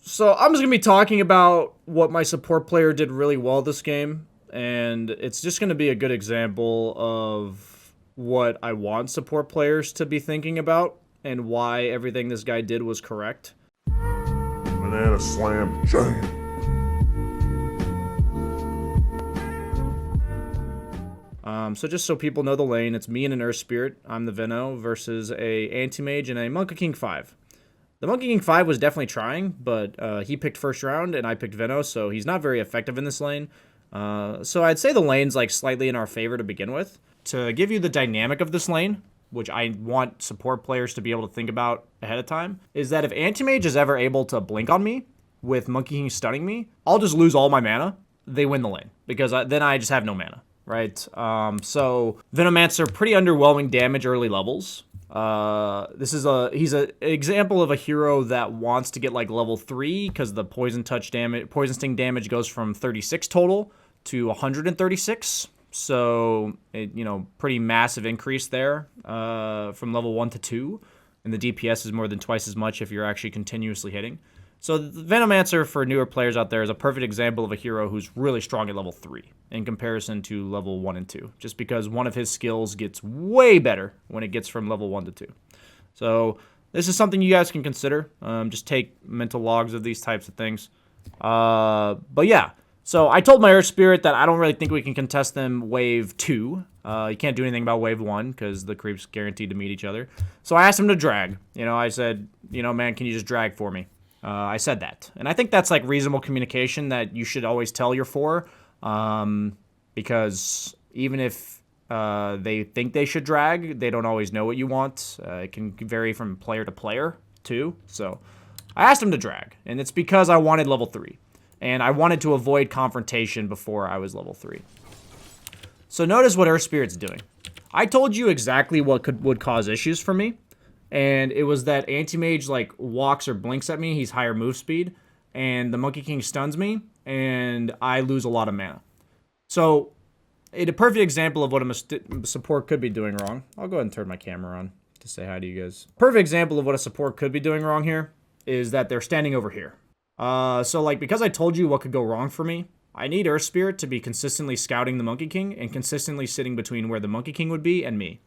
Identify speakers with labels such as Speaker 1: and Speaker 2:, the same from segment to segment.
Speaker 1: So I'm just going to be talking about what my support player did really well this game, and it's just going to be a good example of what I want support players to be thinking about and why everything this guy did was correct.
Speaker 2: Banana slam jam.
Speaker 1: So just so people know the lane, it's me and an Earth Spirit. I'm the Veno versus a Anti-Mage and a Monkey King 5. The Monkey King 5 was definitely trying, but he picked first round and I picked Veno, so he's not very effective in this lane. So I'd say the lane's like slightly in our favor to begin with. To give you the dynamic of this lane, which I want support players to be able to think about ahead of time, is that if Anti-Mage is ever able to blink on me with Monkey King stunning me, I'll just lose all my mana. They win the lane, because then I just have no mana, right? So Venomancer, pretty underwhelming damage early levels. He's an example of a hero that wants to get like level 3 because the poison sting damage goes from 36 total to 136. So pretty massive increase there from level 1 to 2, and the DPS is more than twice as much if you're actually continuously hitting. So the Venomancer for newer players out there is a perfect example of a hero who's really strong at level 3 in comparison to level 1 and 2, just because one of his skills gets way better when it gets from level 1 to 2. So this is something you guys can consider. Just take mental logs of these types of things. But yeah, so I told my Earth Spirit that I don't really think we can contest them wave 2. You can't do anything about wave 1 because the creeps guaranteed to meet each other. So I asked him to drag. I said, man, can you just drag for me? I said that. And I think that's like reasonable communication that you should always tell your 4. Because even if they think they should drag, they don't always know what you want. It can vary from player to player too. So I asked him to drag, and it's because I wanted level 3. And I wanted to avoid confrontation before I was level 3. So notice what Earth Spirit's doing. I told you exactly what would cause issues for me. And it was that Anti-Mage like walks or blinks at me, he's higher move speed, and the Monkey King stuns me, and I lose a lot of mana. So, a perfect example of what a support could be doing wrong. I'll go ahead and turn my camera on to say hi to you guys. Perfect example of what a support could be doing wrong here is that they're standing over here. So like, because I told you what could go wrong for me, I need Earth Spirit to be consistently scouting the Monkey King and consistently sitting between where the Monkey King would be and me.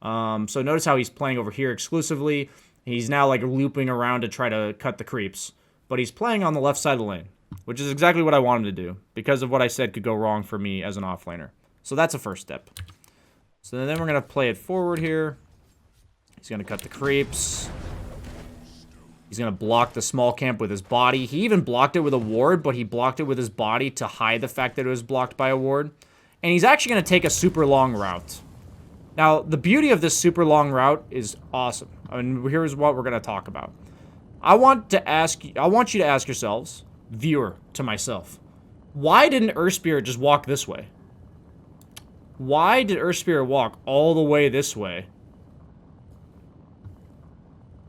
Speaker 1: So notice how he's playing over here exclusively. He's now like looping around to try to cut the creeps, but he's playing on the left side of the lane, which is exactly what I want him to do because of what I said could go wrong for me as an offlaner. So that's a first step. So then we're going to play it forward here. He's going to cut the creeps. He's going to block the small camp with his body. He even blocked it with a ward, but he blocked it with his body to hide the fact that it was blocked by a ward. And he's actually going to take a super long route. Now, the beauty of this super long route is awesome. I mean, here's what we're going to talk about. I want you to ask yourselves, viewer to myself, why didn't Earth Spirit just walk this way? Why did Earth Spirit walk all the way this way?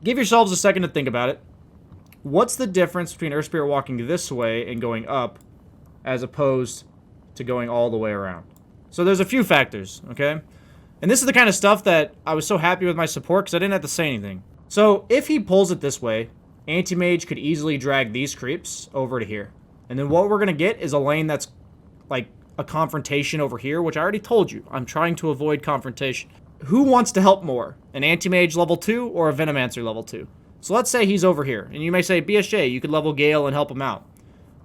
Speaker 1: Give yourselves a second to think about it. What's the difference between Earth Spirit walking this way and going up as opposed to going all the way around? So there's a few factors, okay? And this is the kind of stuff that I was so happy with my support because I didn't have to say anything. So if he pulls it this way, Anti-Mage could easily drag these creeps over to here. And then what we're going to get is a lane that's like a confrontation over here, which I already told you. I'm trying to avoid confrontation. Who wants to help more? An Anti-Mage level 2 or a Venomancer level 2? So let's say he's over here. And you may say, BSJ, you could level Gale and help him out.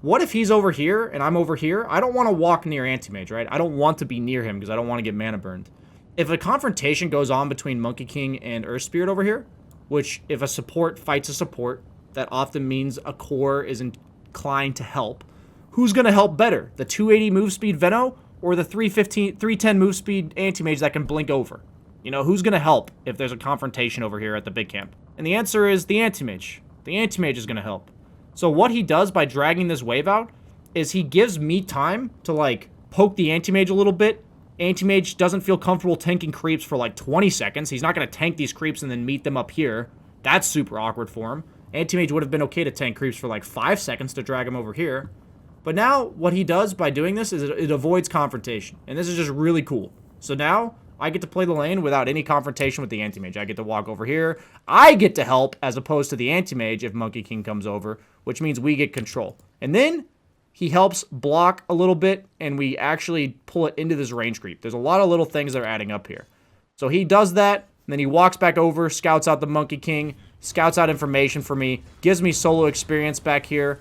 Speaker 1: What if he's over here and I'm over here? I don't want to walk near Anti-Mage, right? I don't want to be near him because I don't want to get mana burned. If a confrontation goes on between Monkey King and Earth Spirit over here, which if a support fights a support, that often means a core is inclined to help. Who's going to help better? The 280 move speed Veno or the 310 move speed Anti-Mage that can blink over? Who's going to help if there's a confrontation over here at the big camp? And the answer is the Anti-Mage. The Anti-Mage is going to help. So what he does by dragging this wave out is he gives me time to like poke the Anti-Mage a little bit. Anti-Mage doesn't feel comfortable tanking creeps for like 20 seconds. He's not going to tank these creeps and then meet them up here. That's super awkward for him. Anti-Mage would have been okay to tank creeps for like 5 seconds to drag him over here. But now what he does by doing this is it avoids confrontation. And this is just really cool. So now I get to play the lane without any confrontation with the anti-mage. I get to walk over here. I get to help as opposed to the anti-mage if Monkey King comes over, which means we get control. And then he helps block a little bit, and we actually pull it into this range creep. There's a lot of little things that are adding up here. So he does that, and then he walks back over, scouts out the Monkey King, scouts out information for me, gives me solo experience back here.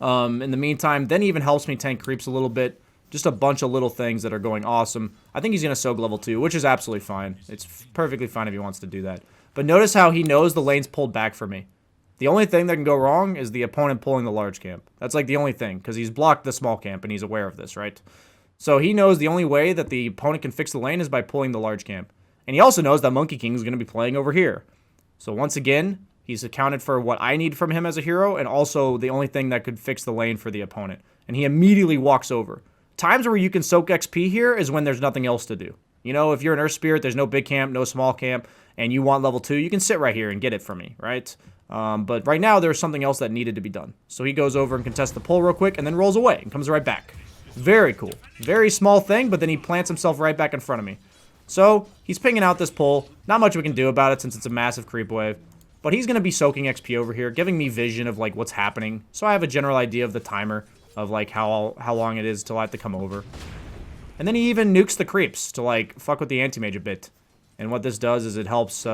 Speaker 1: In the meantime, then he even helps me tank creeps a little bit. Just a bunch of little things that are going awesome. I think he's going to soak level 2, which is absolutely fine. It's perfectly fine if he wants to do that. But notice how he knows the lane's pulled back for me. The only thing that can go wrong is the opponent pulling the large camp. That's like the only thing, because he's blocked the small camp and he's aware of this, right? So he knows the only way that the opponent can fix the lane is by pulling the large camp. And he also knows that Monkey King is going to be playing over here. So once again, he's accounted for what I need from him as a hero, and also the only thing that could fix the lane for the opponent. And he immediately walks over. Times where you can soak XP here is when there's nothing else to do. You know, if you're an Earth Spirit, there's no big camp, no small camp, and you want level 2, you can sit right here and get it from me, right? But right now, there's something else that needed to be done. So he goes over and contests the pull real quick, and then rolls away and comes right back. Very cool. Very small thing, but then he plants himself right back in front of me. So he's pinging out this pull. Not much we can do about it since it's a massive creep wave. But he's going to be soaking XP over here, giving me vision of like what's happening. So I have a general idea of the timer of like how long it is till I have to come over. And then he even nukes the creeps to like fuck with the anti-mage a bit. And what this does is it helps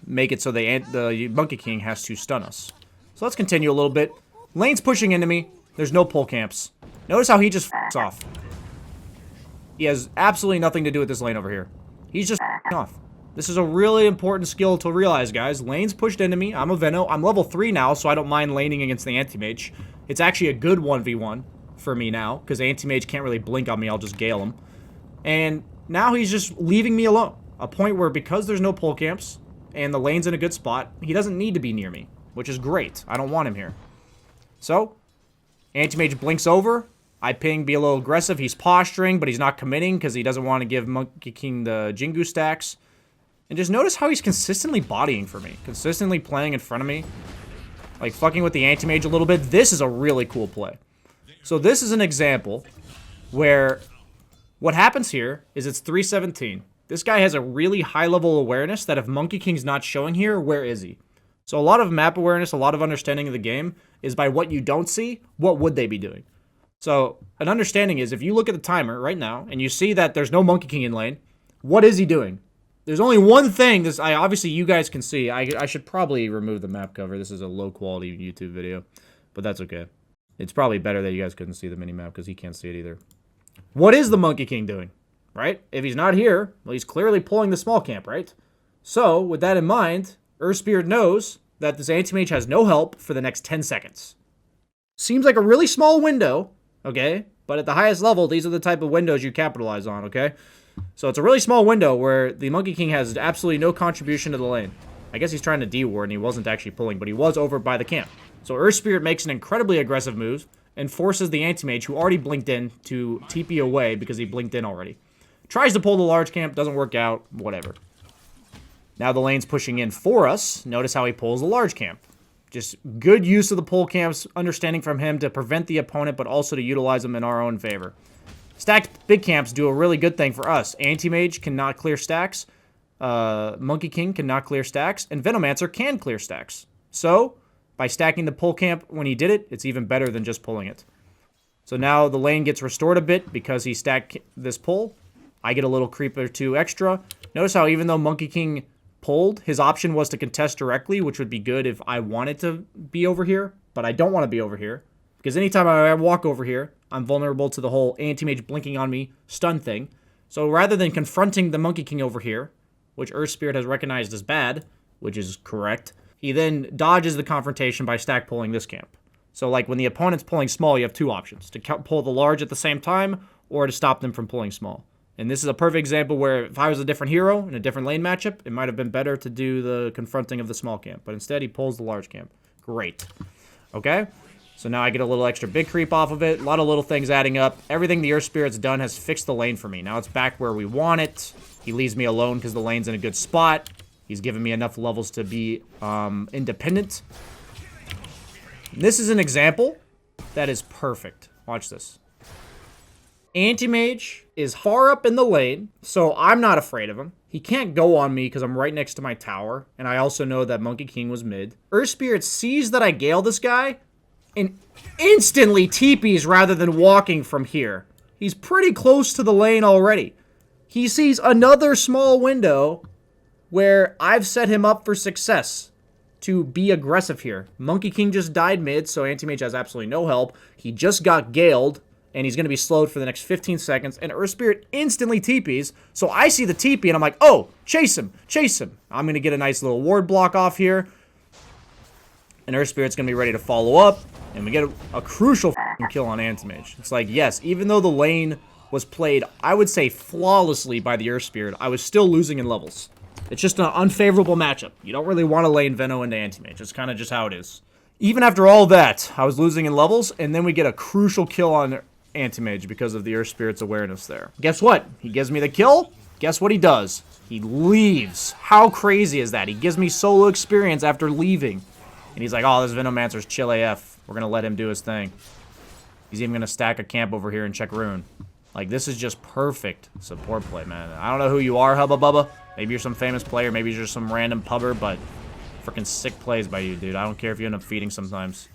Speaker 1: make it so the Monkey King has to stun us. So let's continue a little bit. Lane's pushing into me. There's no pull camps. Notice how he just f***s off. He has absolutely nothing to do with this lane over here. He's just f***ing off. This is a really important skill to realize, guys. Lane's pushed into me. I'm a Veno. I'm level 3 now, so I don't mind laning against the anti-mage. It's actually a good 1v1 for me now, because anti-mage can't really blink on me. I'll just gale him. And now he's just leaving me alone. A point where because there's no pull camps, and the lane's in a good spot, he doesn't need to be near me, which is great. I don't want him here. So, anti-mage blinks over. I ping, be a little aggressive. He's posturing, but he's not committing because he doesn't want to give Monkey King the Jingu stacks. And just notice how he's consistently bodying for me. Consistently playing in front of me. Like, fucking with the anti-mage a little bit. This is a really cool play. So this is an example where what happens here is it's 317. This guy has a really high-level awareness that if Monkey King's not showing here, where is he? So a lot of map awareness, a lot of understanding of the game is by what you don't see, what would they be doing? So an understanding is if you look at the timer right now and you see that there's no Monkey King in lane, what is he doing? There's only one thing this obviously you guys can see. I should probably remove the map cover. This is a low quality YouTube video, but that's okay. It's probably better that you guys couldn't see the mini map because he can't see it either. What is the Monkey King doing? Right? If he's not here, well, he's clearly pulling the small camp, right? So with that in mind, Earthspirit knows that this anti-mage has no help for the next 10 seconds. Seems like a really small window, okay? But at the highest level, these are the type of windows you capitalize on, okay? So it's a really small window where the Monkey King has absolutely no contribution to the lane. I guess he's trying to D-ward and he wasn't actually pulling, but he was over by the camp. So Earthspirit makes an incredibly aggressive move and forces the anti-mage, who already blinked in, to TP away because he blinked in already. Tries to pull the large camp, doesn't work out, whatever. Now the lane's pushing in for us. Notice how he pulls the large camp. Just good use of the pull camps, understanding from him to prevent the opponent, but also to utilize them in our own favor. Stacked big camps do a really good thing for us. Anti-mage cannot clear stacks. Monkey King cannot clear stacks. And Venomancer can clear stacks. So, by stacking the pull camp when he did it, it's even better than just pulling it. So now the lane gets restored a bit because he stacked this pull. I get a little creep or two extra. Notice how even though Monkey King pulled, his option was to contest directly, which would be good if I wanted to be over here, but I don't want to be over here. Because anytime I walk over here, I'm vulnerable to the whole anti-mage blinking on me stun thing. So rather than confronting the Monkey King over here, which Earthspirit has recognized as bad, which is correct, he then dodges the confrontation by stack pulling this camp. So like when the opponent's pulling small, you have two options. To pull the large at the same time, or to stop them from pulling small. And this is a perfect example where if I was a different hero in a different lane matchup, it might have been better to do the confronting of the small camp. But instead, he pulls the large camp. Great. Okay? So now I get a little extra big creep off of it. A lot of little things adding up. Everything the Earthspirit's done has fixed the lane for me. Now it's back where we want it. He leaves me alone because the lane's in a good spot. He's given me enough levels to be independent. This is an example that is perfect. Watch this. Anti-Mage is far up in the lane, so I'm not afraid of him. He can't go on me because I'm right next to my tower, and I also know that Monkey King was mid. Earth Spirit sees that I Gale this guy, and instantly TPs rather than walking from here. He's pretty close to the lane already. He sees another small window where I've set him up for success to be aggressive here. Monkey King just died mid, so Anti-Mage has absolutely no help. He just got Galed, and he's going to be slowed for the next 15 seconds, and Earth Spirit instantly TPs, so I see the TP, and I'm like, oh, chase him, chase him. I'm going to get a nice little ward block off here, and Earth Spirit's going to be ready to follow up, and we get a crucial kill on Anti-Mage. It's like, yes, even though the lane was played, I would say, flawlessly by the Earth Spirit, I was still losing in levels. It's just an unfavorable matchup. You don't really want to lane Veno into Anti-Mage. It's kind of just how it is. Even after all that, I was losing in levels, and then we get a crucial kill on Anti-Mage because of the Earth Spirit's awareness there. Guess what? He gives me the kill. Guess what he does? He leaves. How crazy is that? He gives me solo experience after leaving. And he's like, oh, this Venomancer's chill AF. We're going to let him do his thing. He's even going to stack a camp over here and check Rune. Like, this is just perfect support play, man. I don't know who you are, Hubba Bubba. Maybe you're some famous player. Maybe you're just some random pubber, but freaking sick plays by you, dude. I don't care if you end up feeding sometimes.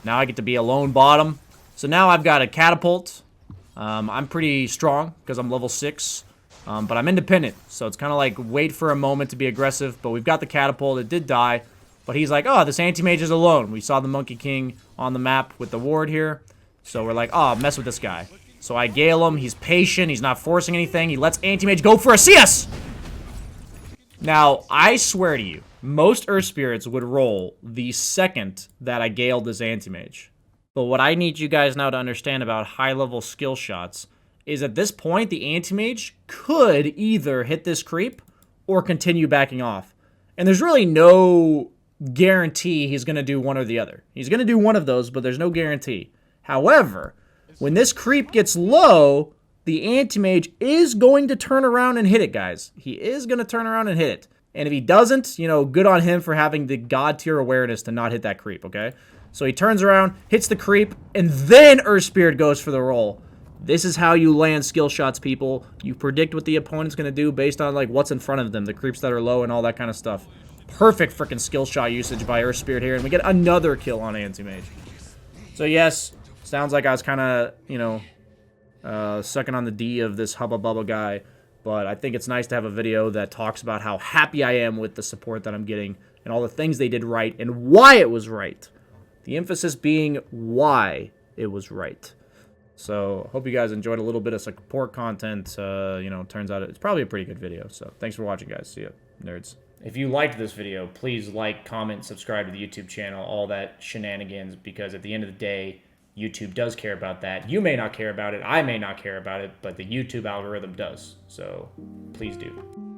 Speaker 1: Now I get to be a lone bottom. So now I've got a catapult. I'm pretty strong because I'm level 6. But I'm independent. So it's kind of like wait for a moment to be aggressive. But we've got the catapult. It did die. But he's like, oh, this Anti-Mage is alone. We saw the Monkey King on the map with the ward here. So we're like, oh, mess with this guy. So I Gale him. He's patient. He's not forcing anything. He lets Anti-Mage go for a CS! Now, I swear to you, most Earth Spirits would roll the second that I Galed this Anti-Mage. But what I need you guys now to understand about high-level skill shots is at this point, the Anti-Mage could either hit this creep or continue backing off. And there's really no guarantee he's going to do one or the other. He's going to do one of those, but there's no guarantee. However, when this creep gets low, the Anti-Mage is going to turn around and hit it, guys. He is going to turn around and hit it. And if he doesn't, you know, good on him for having the god tier awareness to not hit that creep, okay? So he turns around, hits the creep, and then Earth Spirit goes for the roll. This is how you land skill shots, people. You predict what the opponent's going to do based on, like, what's in front of them, the creeps that are low and all that kind of stuff. Perfect freaking skill shot usage by Earth Spirit here, and we get another kill on Anti-Mage. So, yes, sounds like I was kind of, you know, sucking on the D of this Hubba Bubba guy, but I think it's nice to have a video that talks about how happy I am with the support that I'm getting and all the things they did right and why it was right. The emphasis being why it was right. So, hope you guys enjoyed a little bit of support content. You know, turns out it's probably a pretty good video. So, thanks for watching, guys. See ya, nerds. If you liked this video, please like, comment, subscribe to the YouTube channel, all that shenanigans, because at the end of the day, YouTube does care about that. You may not care about it, I may not care about it, but the YouTube algorithm does. So, please do.